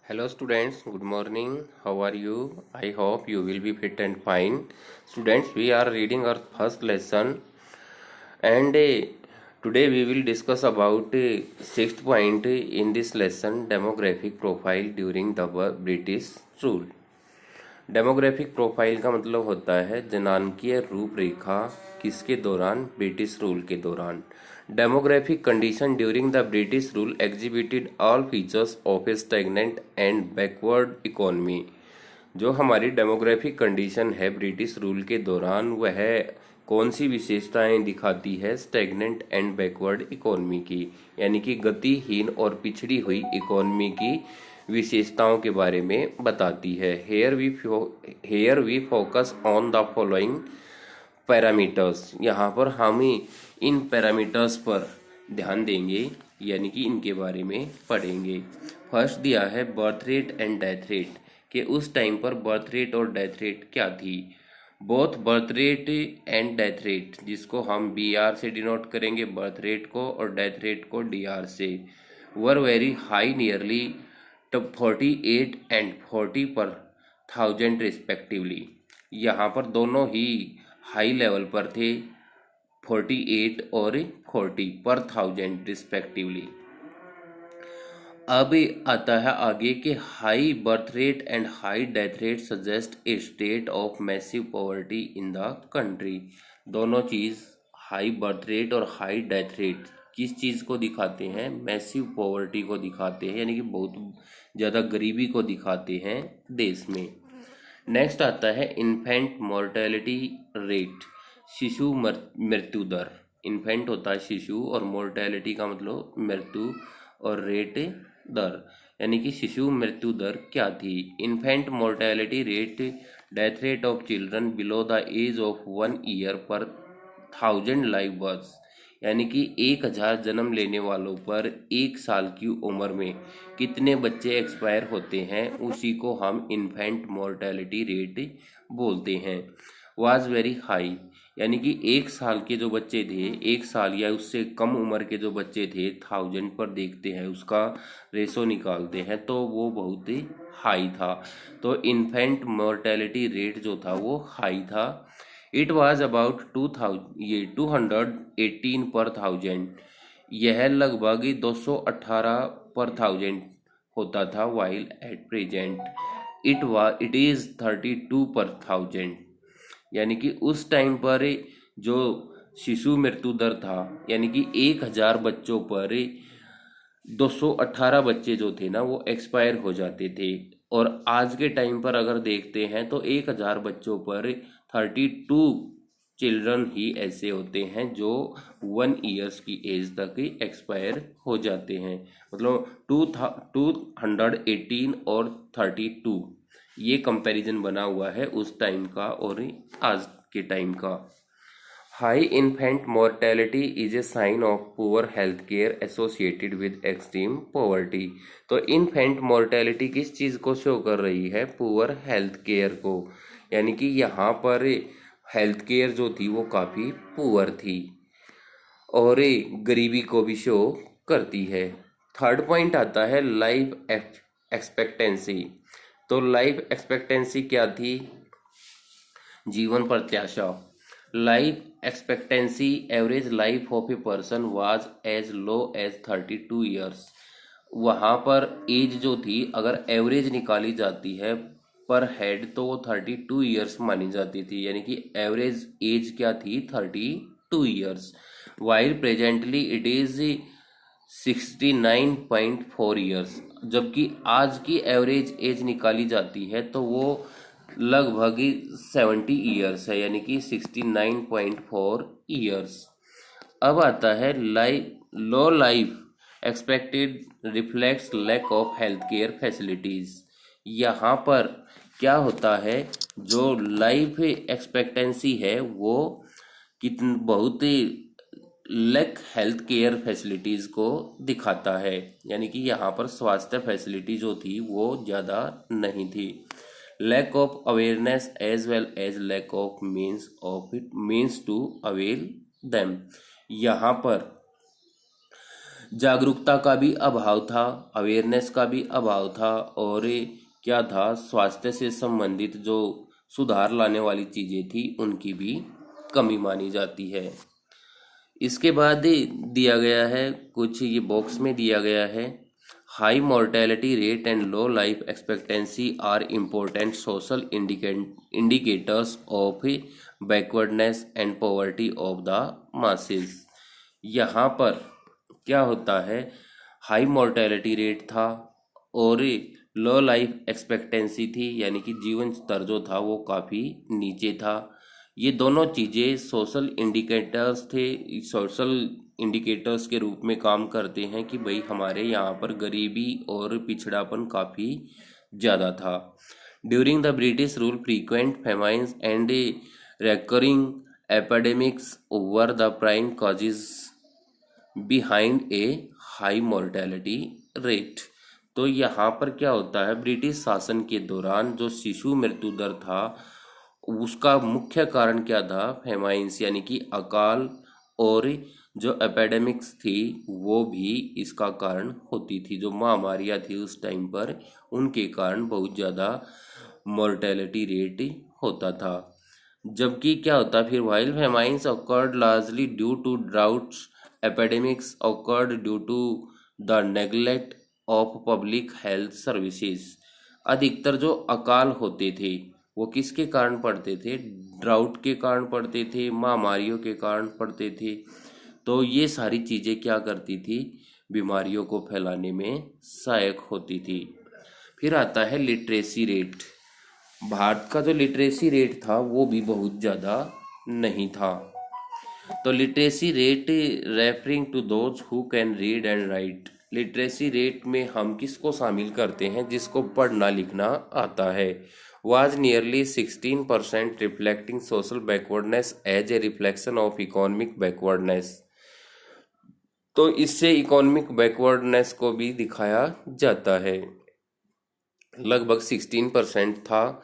Hello students, good morning. How are you? I hope you will be fit and fine. Students, we are reading our first lesson and today we will discuss about sixth point in this lesson, demographic profile during the British rule. Demographic profile का मतलब होता है जनांकीय रूपरेखा किसके दौरान? British rule के दौरान। Demographic condition during the British rule exhibited all features of A stagnant and backward economy. जो हमारी डेमोग्राफिक कंडीशन है ब्रिटिश रूल के दौरान, वह कौन सी विशेषताएं दिखाती है? स्टैग्नेंट एंड बैकवर्ड इकोनॉमी की, यानी कि गतिहीन और पिछड़ी हुई इकोनॉमी की विशेषताओं के बारे में बताती है। Here we focus on the following parameters. यहाँ पर हम इन पैरामीटर्स पर ध्यान देंगे, यानी कि इनके बारे में पढ़ेंगे। फर्स्ट दिया है birth rate and death rate, कि उस टाइम पर बर्थ रेट और डेथ रेट क्या थी। Both birth rate and death rate, जिसको हम BR से डिनोट करेंगे बर्थ रेट को, और डेथ रेट को DR से, were very high, nearly 48 and 40 पर थाउजेंड रिस्पेक्टिवली। यहाँ पर दोनों ही हाई लेवल पर थे, 48 और 40 पर थाउजेंड रिस्पेक्टिवली। अब आता है आगे कि high birth rate and high death rate suggest A state of massive poverty in the country. दोनों चीज़, हाई बर्थ रेट और हाई डेथ रेट, किस चीज़ को दिखाते हैं? मैसिव पॉवर्टी को दिखाते हैं, यानी कि बहुत ज़्यादा गरीबी को दिखाते हैं देश में। नेक्स्ट आता है इन्फेंट मोर्टेलिटी रेट, शिशु मृत्यु दर। इन्फेंट होता है शिशु और मोर्टेलिटी का मतलब मृत्यु और रेट दर, यानी कि शिशु मृत्यु दर क्या थी? Infant mortality rate, death rate of children below the age of 1 year पर 1000 लाइव बर्थ, यानी कि 1000 जन्म लेने वालों पर 1 साल की उम्र में कितने बच्चे एक्सपायर होते हैं, उसी को हम इन्फेंट मोर्टेलिटी रेट बोलते हैं। वाज वेरी हाई, यानी कि 1 साल के जो बच्चे थे, 1 साल या उससे कम उम्र के जो बच्चे थे, 1000 पर देखते हैं, उसका रेशो निकालते हैं तो वो बहुत ही हाई था। तो इन्फेंट मोर्टेलिटी रेट जो था वो हाई था। इट वॉज अबाउट 218 पर थाउजेंड, यह लगभग 218 पर थाउजेंड होता था। While at present it is 32 पर थाउजेंड, यानी कि उस टाइम पर जो शिशु मृत्यु दर था, यानी कि 1000 बच्चों पर 218 बच्चे जो थे ना, वो एक्सपायर हो जाते थे। और आज के टाइम पर अगर देखते हैं तो 1000 बच्चों पर 32 चिल्ड्रन ही ऐसे होते हैं जो 1 ईयर्स की एज तक ही एक्सपायर हो जाते हैं। मतलब 218 और 32, ये कंपैरिजन बना हुआ है उस टाइम का और आज के टाइम का। High infant mortality is a sign of poor health care associated with extreme poverty. तो इन्फेंट मोर्टेलिटी किस चीज़ को शो कर रही है? पुअर हेल्थ केयर को, यानी कि यहाँ पर हेल्थ केयर जो थी वो काफ़ी पुअर थी और गरीबी को भी शो करती है। थर्ड पॉइंट आता है लाइफ एक्सपेक्टेंसी। तो लाइफ एक्सपेक्टेंसी क्या थी? जीवन प्रत्याशा। Life expectancy, average life of a person was as low as 32 years. वहाँ पर एज जो थी, अगर एवरेज निकाली जाती है पर हेड, तो वो 32 ईयर्स मानी जाती थी, यानी कि एवरेज एज क्या थी? 32 years. While presently it is 69.4 years. जबकि आज की एवरेज एज निकाली जाती है तो वो लगभग 70 ईयर्स है, यानी कि 69.4 ईयर्स। अब आता है low life expected reflects lack of health care facilities. यहाँ पर क्या होता है? जो लाइफ एक्सपेक्टेंसी है वो बहुत लैक हेल्थ केयर फैसिलिटीज को दिखाता है, यानी कि यहाँ पर स्वास्थ्य फैसिलिटी जो थी वो ज़्यादा नहीं थी। Lack of awareness as well as lack of means to avail them. यहाँ पर जागरूकता का भी अभाव था, अवेयरनेस का भी अभाव था, और क्या था, स्वास्थ्य से संबंधित जो सुधार लाने वाली चीजें थी उनकी भी कमी मानी जाती है। इसके बाद दिया गया है कुछ, ये बॉक्स में दिया गया है, high mortality rate and low life expectancy are important social indicators of backwardness and poverty of the masses. यहाँ पर क्या होता है, हाई मोर्टेलिटी रेट था और लो लाइफ एक्सपेक्टेंसी थी, यानी कि जीवन स्तर जो था वो काफ़ी नीचे था। ये दोनों चीज़ें सोशल इंडिकेटर्स थे, सोशल इंडिकेटर्स के रूप में काम करते हैं कि भाई हमारे यहाँ पर गरीबी और पिछड़ापन काफ़ी ज़्यादा था। During the British rule frequent famines and recurring epidemics were the prime causes behind a high mortality rate। तो यहाँ पर क्या होता है, ब्रिटिश शासन के दौरान जो शिशु मृत्यु दर था उसका मुख्य कारण क्या था, फेमाइन्स यानी कि अकाल, और जो एपिडेमिक्स थी वो भी इसका कारण होती थी। जो महामारियाँ थी उस टाइम पर उनके कारण बहुत ज़्यादा मोर्टेलिटी रेट होता था। जबकि क्या होता फिर, while फेमाइन्स occurred largely due to droughts, epidemics occurred due to the neglect of public health services। अधिकतर जो अकाल होते थे वो किसके कारण पड़ते थे, ड्राउट के कारण पड़ते थे, महामारियों के कारण पड़ते थे। तो ये सारी चीज़ें क्या करती थी, बीमारियों को फैलाने में सहायक होती थी। फिर आता है लिटरेसी रेट। भारत का जो लिटरेसी रेट था वो भी बहुत ज़्यादा नहीं था। तो literacy rate referring to those who can read and write. Literacy rate में हम किसको शामिल करते हैं, जिसको पढ़ना लिखना आता है। Was nearly 16%, reflecting social backwardness as a reflection of economic backwardness. तो इससे इकोनॉमिक बैकवर्डनेस को भी दिखाया जाता है। लगभग 16% था।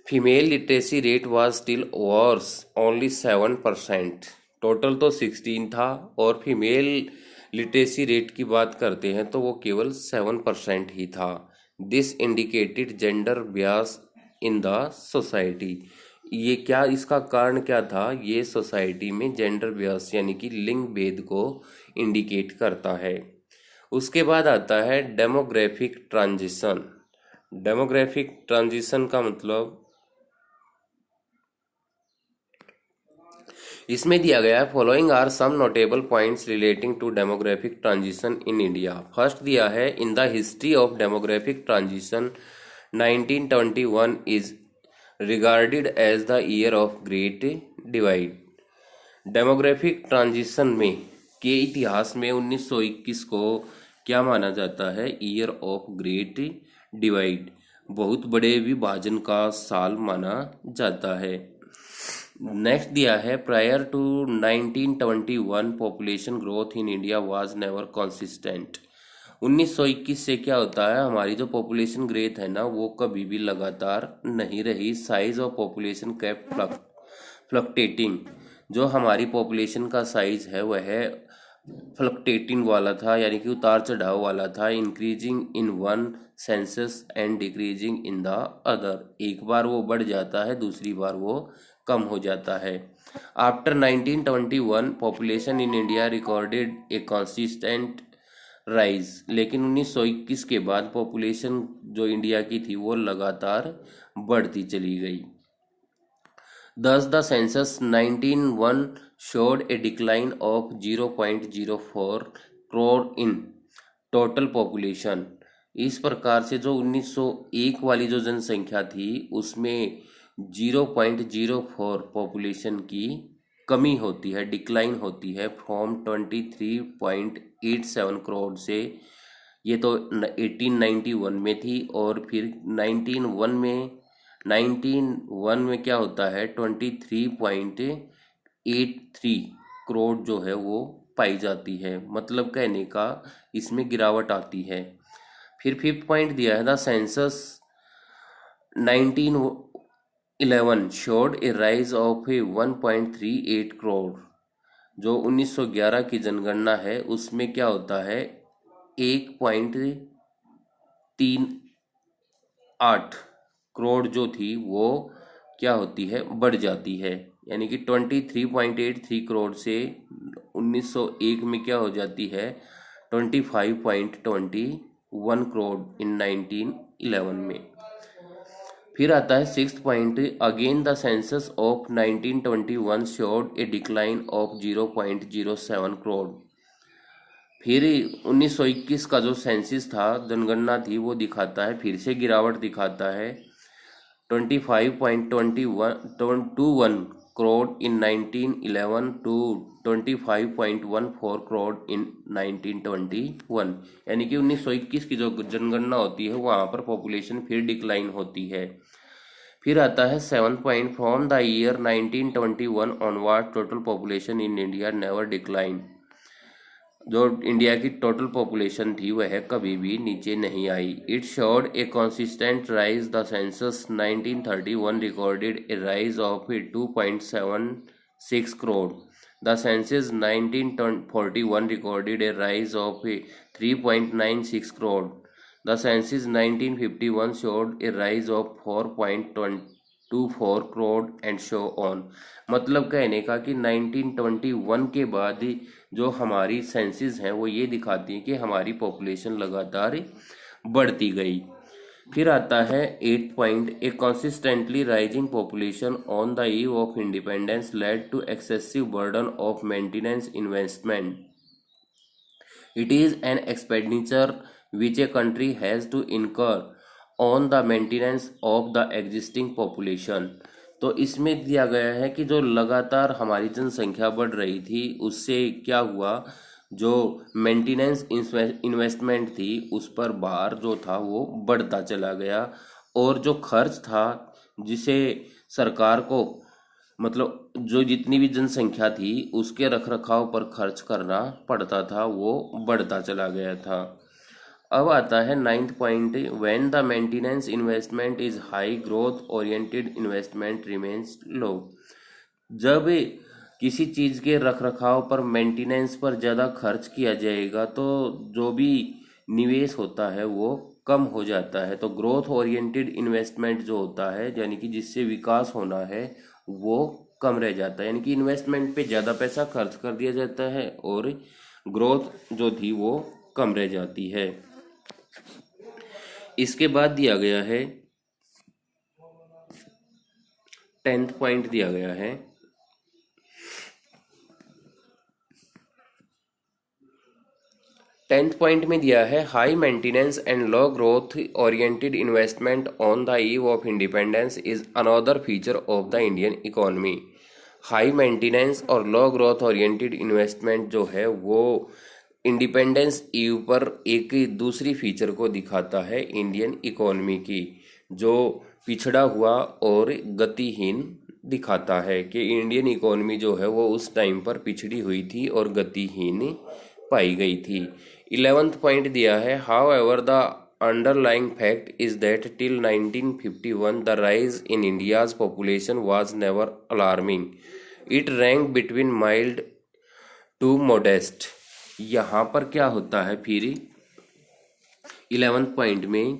Female literacy rate was still worse, only 7%। Total तो 16 था और फीमेल लिटरेसी रेट की बात करते हैं तो वो केवल 7% ही था। This indicated gender Beas in the society. ये क्या, इसका कारण क्या था, ये सोसाइटी में जेंडर बियास यानी कि लिंग भेद को इंडिकेट करता है। उसके बाद आता है डेमोग्राफिक ट्रांजिशन। डेमोग्राफिक ट्रांजिशन का मतलब, इसमें दिया गया है, following are some notable points relating to demographic transition in India. First दिया है, in the history of demographic transition 1921 is regarded as the year of great divide. Demographic transition में के इतिहास में 1921 को क्या माना जाता है, ईयर ऑफ ग्रेट डिवाइड, बहुत बड़े विभाजन का साल माना जाता है। नेक्स्ट दिया है, prior to 1921 population growth in India was never consistent. 1921 से क्या होता है, हमारी जो पॉपुलेशन ग्रोथ है ना वो कभी भी लगातार नहीं रही। Size of population kept fluctuating. जो हमारी पॉपुलेशन का साइज है वह फ्लक्टेटिंग वाला था, यानी कि उतार चढ़ाव वाला था। Increasing in one census and decreasing in the other. एक बार वो बढ़ जाता है, दूसरी बार वो कम हो जाता है। After 1921 population in India recorded A consistent rise. लेकिन 1921 के बाद पॉपुलेशन जो इंडिया की थी वो लगातार बढ़ती चली गई। Thus, the census 1901 showed a decline of 0.04 crore in total population। इस प्रकार से जो 1901 वाली जो जनसंख्या थी उसमें 0.04 पॉपुलेशन की कमी होती है, डिक्लाइन होती है, फ्रॉम 23.87 करोड़ से। ये तो 1891 में थी, और फिर 1901 में क्या होता है, 23.83 करोड़ जो है वो पाई जाती है। मतलब कहने का इसमें गिरावट आती है। फिर फिफ्थ पॉइंट दिया है, the census 1911 showed a rise of 1.38 crore। जो 1911 की जनगणना है उसमें क्या होता है 1.38 करोड़ जो थी वो क्या होती है बढ़ जाती है, यानी कि 23.83 करोड़ से 1901 में क्या हो जाती है 25.21 करोड़ इन 1911 में। फिर आता है sixth point, again the census of 1921 showed A decline of 0.07 crore. फिर 1921 का जो सेंसस था जनगणना थी वो दिखाता है फिर से गिरावट दिखाता है 25.21 करोड़ इन 1911 टू 25.14 करोड़ इन 1921, यानी कि 1921 की जो जनगणना होती है वहाँ पर पॉपुलेशन फिर डिक्लाइन होती है। फिर आता है 7 point, from the year 1921 onward total population in India never decline. जो इंडिया की टोटल पॉपुलेशन थी वह कभी भी नीचे नहीं आई। It showed a consistent rise, the census 1931 recorded a rise of 2.76 crore, the census 1941 recorded a rise of 3.96 crore, the census 1951 showed a rise of 4.24 crore and so on. मतलब कहने का कि 1921 के बाद जो हमारी सेंसस हैं वो ये दिखाती हैं कि हमारी पॉपुलेशन लगातार बढ़ती गई। फिर आता है 8 point, a consistently rising population on the eve of independence led to excessive burden of maintenance investment. It is an expenditure which a country has to incur on the maintenance of the existing population। तो इसमें दिया गया है कि जो लगातार हमारी जनसंख्या बढ़ रही थी उससे क्या हुआ, जो मेंटेनेंस इन्वेस्टमेंट थी उस पर भार जो था वो बढ़ता चला गया, और जो खर्च था जिसे सरकार को मतलब जो जितनी भी जनसंख्या थी उसके रखरखाव पर खर्च करना पड़ता था वो बढ़ता चला गया था। अब आता है 9th point, when the maintenance investment is high growth oriented investment remains low. जब किसी चीज़ के रखरखाव पर मेंटेनेंस पर ज़्यादा खर्च किया जाएगा तो जो भी निवेश होता है वो कम हो जाता है। तो ग्रोथ ओरिएंटेड इन्वेस्टमेंट जो होता है यानी कि जिससे विकास होना है वो कम रह जाता है, यानी कि इन्वेस्टमेंट पे ज़्यादा पैसा खर्च कर दिया जाता है और ग्रोथ जो थी वो कम रह जाती है। इसके बाद दिया गया है 10th पॉइंट दिया गया है 10th पॉइंट में दिया है high maintenance and low growth oriented investment on the eve of independence is another feature of the Indian economy. High maintenance और लो ग्रोथ ओरिएंटेड इन्वेस्टमेंट जो है वो इंडिपेंडेंस ईव पर एक दूसरी फीचर को दिखाता है इंडियन इकोनॉमी की, जो पिछड़ा हुआ और गतिहीन दिखाता है कि इंडियन इकोनॉमी जो है वो उस टाइम पर पिछड़ी हुई थी और गतिहीन पाई गई थी। 11th पॉइंट दिया है, however the underlying fact is that till 1951 the rise in India's population was never alarming, it rank between mild to modest. यहाँ पर क्या होता है फिर 11th पॉइंट में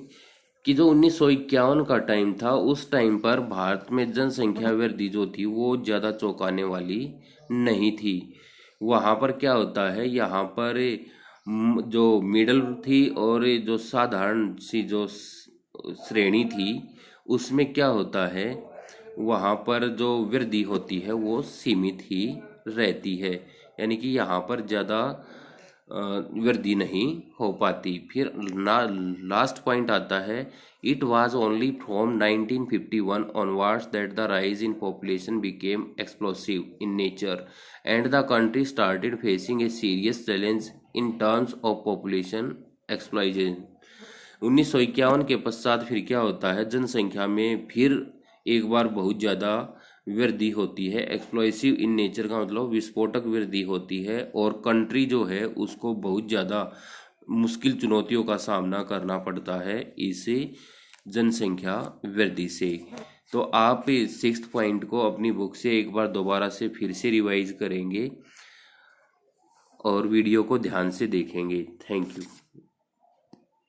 कि जो 1951 का टाइम था उस टाइम पर भारत में जनसंख्या वृद्धि जो थी वो ज़्यादा चौंकाने वाली नहीं थी। वहाँ पर क्या होता है, यहाँ पर जो मिडल थी और जो साधारण सी जो श्रेणी थी उसमें क्या होता है, वहाँ पर जो वृद्धि होती है वो सीमित ही रहती है, यानी कि यहाँ पर ज़्यादा वृद्धि नहीं हो पाती। फिर लास्ट पॉइंट आता है, it was only from 1951 onwards that the rise in population became explosive in nature and the country started facing a serious challenge in terms of population explosion। 1951 के पश्चात फिर क्या होता है, जनसंख्या में फिर एक बार बहुत ज़्यादा वृद्धि होती है। एक्सप्लोसिव इन नेचर का मतलब विस्फोटक वृद्धि होती है और कंट्री जो है उसको बहुत ज़्यादा मुश्किल चुनौतियों का सामना करना पड़ता है इस जनसंख्या वृद्धि से। तो आप 6th पॉइंट को अपनी बुक से एक बार दोबारा से फिर से रिवाइज करेंगे और वीडियो को ध्यान से देखेंगे। Thank you.